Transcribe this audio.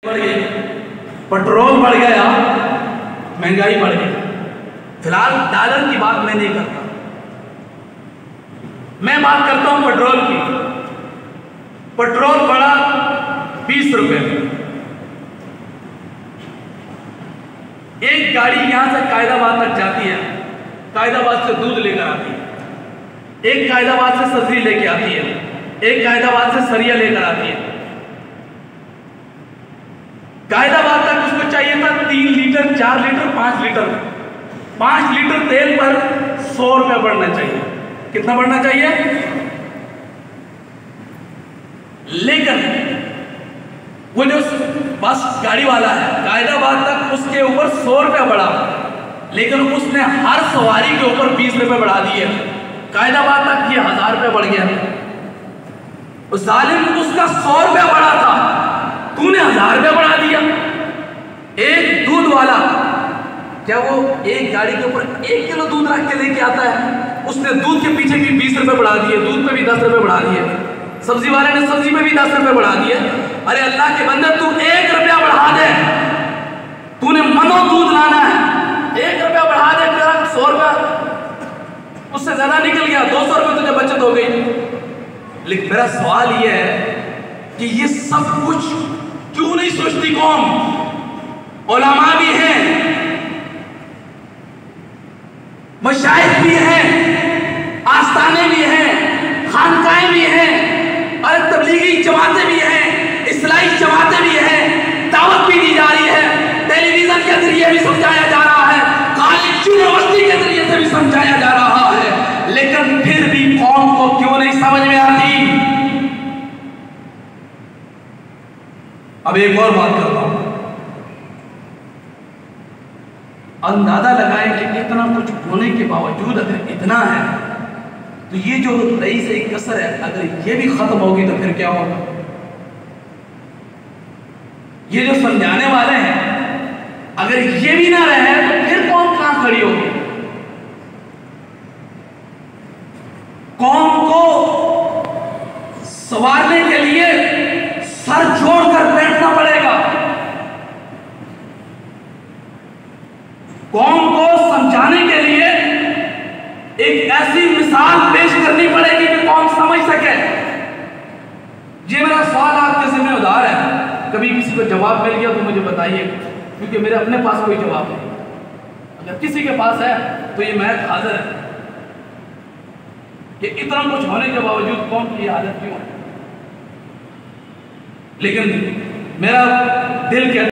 बढ़ गई, पेट्रोल बढ़ गया, महंगाई बढ़ गई। फिलहाल डॉलर की बात मैं नहीं करता, मैं बात करता हूं पेट्रोल की। पेट्रोल बढ़ा 20 रुपए। एक गाड़ी यहां से कायदाबाद तक जाती है, कायदाबाद से दूध लेकर आती है, एक कायदाबाद से सब्जी लेके आती है, एक कायदाबाद से सरिया लेकर आती है। कायदाबाद तक उसको चाहिए था 3 लीटर, 4 लीटर, 5 लीटर। 5 लीटर तेल पर 100 रुपये बढ़ना चाहिए। कितना बढ़ना चाहिए? लेकिन वो जो बस गाड़ी वाला है कायदाबाद तक उसके ऊपर 100 रुपये बढ़ा, लेकिन उसने हर सवारी के ऊपर 20 रुपये बढ़ा दिए। कायदाबाद तक ये 1000 रुपये बढ़ गया। उस जालिम उसका 100 रुपये बढ़ा था, तूने 1000 रुपये बढ़ा दिया। एक दूध वाला, क्या वो एक गाड़ी के ऊपर 1 किलो दूध रख के लेके आता है? उसने दूध के पीछे भी 20 रुपये बढ़ा दिए, दूध पे भी 10 रुपये बढ़ा दिए, सब्जी वाले ने सब्जी में भी 10 रुपये बढ़ा दिए। अरे अल्लाह के बंदे, तू 1 रुपया बढ़ा दे, तूने मनो दूध लाना है, 1 रुपया बढ़ा दे, तेरा 100 रुपया उससे ज्यादा निकल गया, 200 रुपये तुझे बचत हो गई। लेकिन मेरा सवाल यह है कि ये सब कुछ क्यों नहीं सोचती कौम? उलमा भी हैं, मशाइख भी हैं, आस्थाने भी हैं, खानकाएं भी हैं, और तबलीगी जमातें भी हैं, इस्लाही जमातें भी हैं, दावत भी दी जा रही है, टेलीविजन के जरिए भी समझाया जा रहा है, कॉलेज यूनिवर्सिटी के जरिए से भी समझाया जा रहा है, लेकिन फिर भी कौम को क्यों नहीं समझ में आती? अब एक और बात करता हूं, अंदाजा लगाएं कि इतना कुछ होने के बावजूद अगर इतना है तो ये जो रईस एक कसर है, अगर ये भी खत्म होगी तो फिर क्या होगा? ये जो समझाने वाले हैं अगर ये भी ना रहे तो फिर कौम कहां खड़ी होगी? कौम को संवारने के लिए सर जोड़कर बैठना पड़ेगा, कौम को समझाने के लिए एक ऐसी मिसाल पेश करनी पड़ेगी कि कौम समझ सके। ये मेरा सवाल आपके सामने उधार है, कभी किसी को जवाब मिल गया तो मुझे बताइए, क्योंकि मेरे अपने पास कोई जवाब नहीं। अगर किसी के पास है तो ये महज हाजिर है कि इतना कुछ होने के बावजूद कौम की हालत क्यों है। लेकिन मेरा दिल कहता